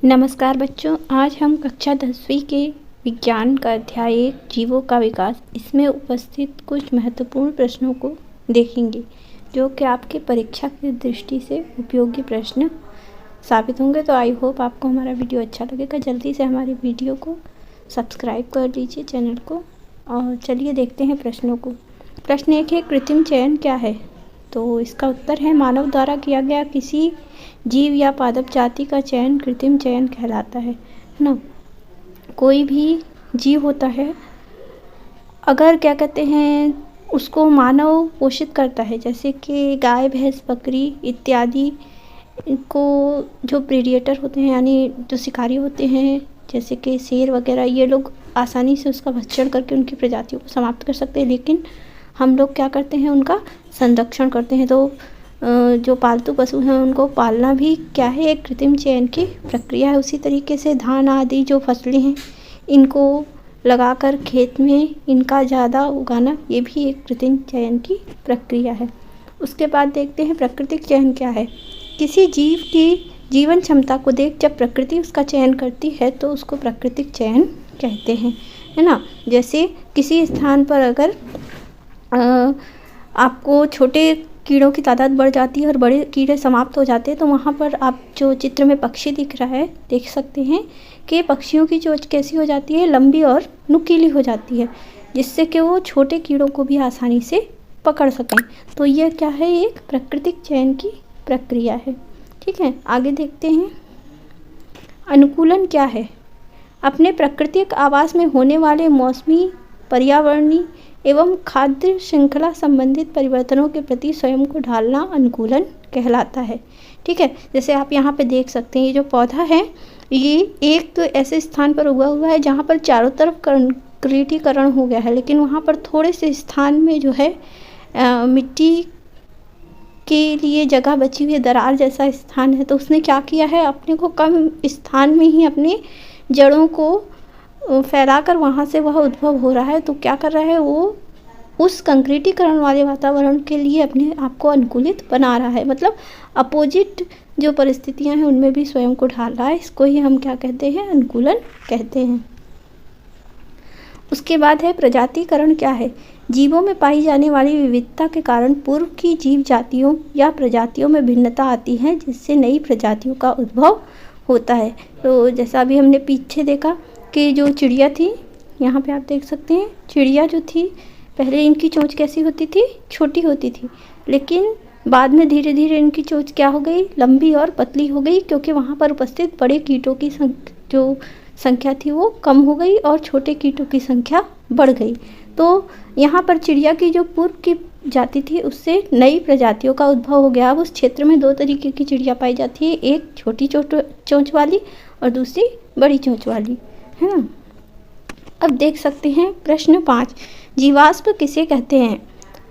नमस्कार बच्चों, आज हम कक्षा 10वीं के विज्ञान का अध्याय 1 जीवों का विकास इसमें उपस्थित कुछ महत्वपूर्ण प्रश्नों को देखेंगे जो कि आपके परीक्षा की दृष्टि से उपयोगी प्रश्न साबित होंगे। तो आई होप आपको हमारा वीडियो अच्छा लगेगा। जल्दी से हमारी वीडियो को सब्सक्राइब कर लीजिए, चैनल को। और चलिए देखते हैं प्रश्नों को। प्रश्न 1 है, कृत्रिम चयन क्या है? तो इसका उत्तर है, मानव द्वारा किया गया किसी जीव या पादप जाति का चयन कृत्रिम चयन कहलाता है ना। कोई भी जीव होता है, अगर क्या कहते हैं उसको मानव पोषित करता है, जैसे कि गाय, भैंस, बकरी इत्यादि को जो प्रेडिएटर होते हैं यानी जो शिकारी होते हैं, जैसे कि शेर वगैरह, ये लोग आसानी से उसका भक्षण करके उनकी प्रजातियों को समाप्त कर सकते हैं। लेकिन हम लोग क्या करते हैं, उनका संरक्षण करते हैं। तो जो पालतू पशु हैं उनको पालना भी क्या है, एक कृत्रिम चयन की प्रक्रिया है। उसी तरीके से धान आदि जो फसलें हैं इनको लगाकर खेत में इनका ज़्यादा उगाना, ये भी एक कृत्रिम चयन की प्रक्रिया है। उसके बाद देखते हैं प्राकृतिक चयन क्या है। किसी जीव की जीवन क्षमता को देख जब प्रकृति उसका चयन करती है तो उसको प्राकृतिक चयन कहते हैं, है ना। जैसे किसी स्थान पर अगर आपको छोटे कीड़ों की तादाद बढ़ जाती है और बड़े कीड़े समाप्त हो जाते हैं, तो वहाँ पर आप जो चित्र में पक्षी दिख रहा है देख सकते हैं कि पक्षियों की चोंच कैसी हो जाती है, लंबी और नुकीली हो जाती है, जिससे कि वो छोटे कीड़ों को भी आसानी से पकड़ सकें। तो यह क्या है, एक प्राकृतिक चयन की प्रक्रिया है। ठीक है, आगे देखते हैं। अनुकूलन क्या है? अपने प्राकृतिक आवास में होने वाले मौसमी, पर्यावरणीय एवं खाद्य श्रृंखला संबंधित परिवर्तनों के प्रति स्वयं को ढालना अनुकूलन कहलाता है। ठीक है, जैसे आप यहाँ पे देख सकते हैं, ये जो पौधा है ये एक तो ऐसे स्थान पर उगा हुआ है जहाँ पर चारों तरफ कंक्रीटीकरण हो गया है, लेकिन वहाँ पर थोड़े से स्थान में जो है मिट्टी के लिए जगह बची हुई है, दरार जैसा स्थान है। तो उसने क्या किया है, अपने को कम स्थान में ही अपने जड़ों को फैलाकर वहाँ से वह उद्भव हो रहा है। तो क्या कर रहा है, वो उस कंक्रीटीकरण वाले वातावरण के लिए अपने आप को अनुकूलित बना रहा है। मतलब अपोजिट जो परिस्थितियाँ हैं उनमें भी स्वयं को ढाल रहा है। इसको ही हम क्या कहते हैं, अनुकूलन कहते हैं। उसके बाद है प्रजातिकरण क्या है? जीवों में पाई जाने वाली विविधता के कारण पूर्व की जीव जातियों या प्रजातियों में भिन्नता आती है, जिससे नई प्रजातियों का उद्भव होता है। तो जैसा अभी हमने पीछे देखा कि जो चिड़िया थी, यहाँ पे आप देख सकते हैं, चिड़िया जो थी पहले इनकी चोंच कैसी होती थी, छोटी होती थी, लेकिन बाद में धीरे धीरे इनकी चोंच क्या हो गई, लंबी और पतली हो गई, क्योंकि वहाँ पर उपस्थित बड़े कीटों की जो संख्या थी वो कम हो गई और छोटे कीटों की संख्या बढ़ गई। तो यहाँ पर चिड़िया की जो पूर्व की जाति थी उससे नई प्रजातियों का उद्भव हो गया। अब उस क्षेत्र में दो तरीके की चिड़िया पाई जाती है, एक छोटी चोंच वाली और दूसरी बड़ी चोंच वाली, है ना। अब देख सकते हैं प्रश्न 5, जीवाश्म किसे कहते हैं?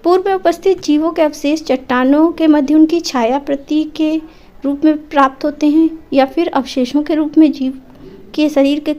पूर्व में उपस्थित जीवों के अवशेष चट्टानों के मध्य उनकी छाया प्रति के रूप में प्राप्त होते हैं, या फिर अवशेषों के रूप में जीव के शरीर के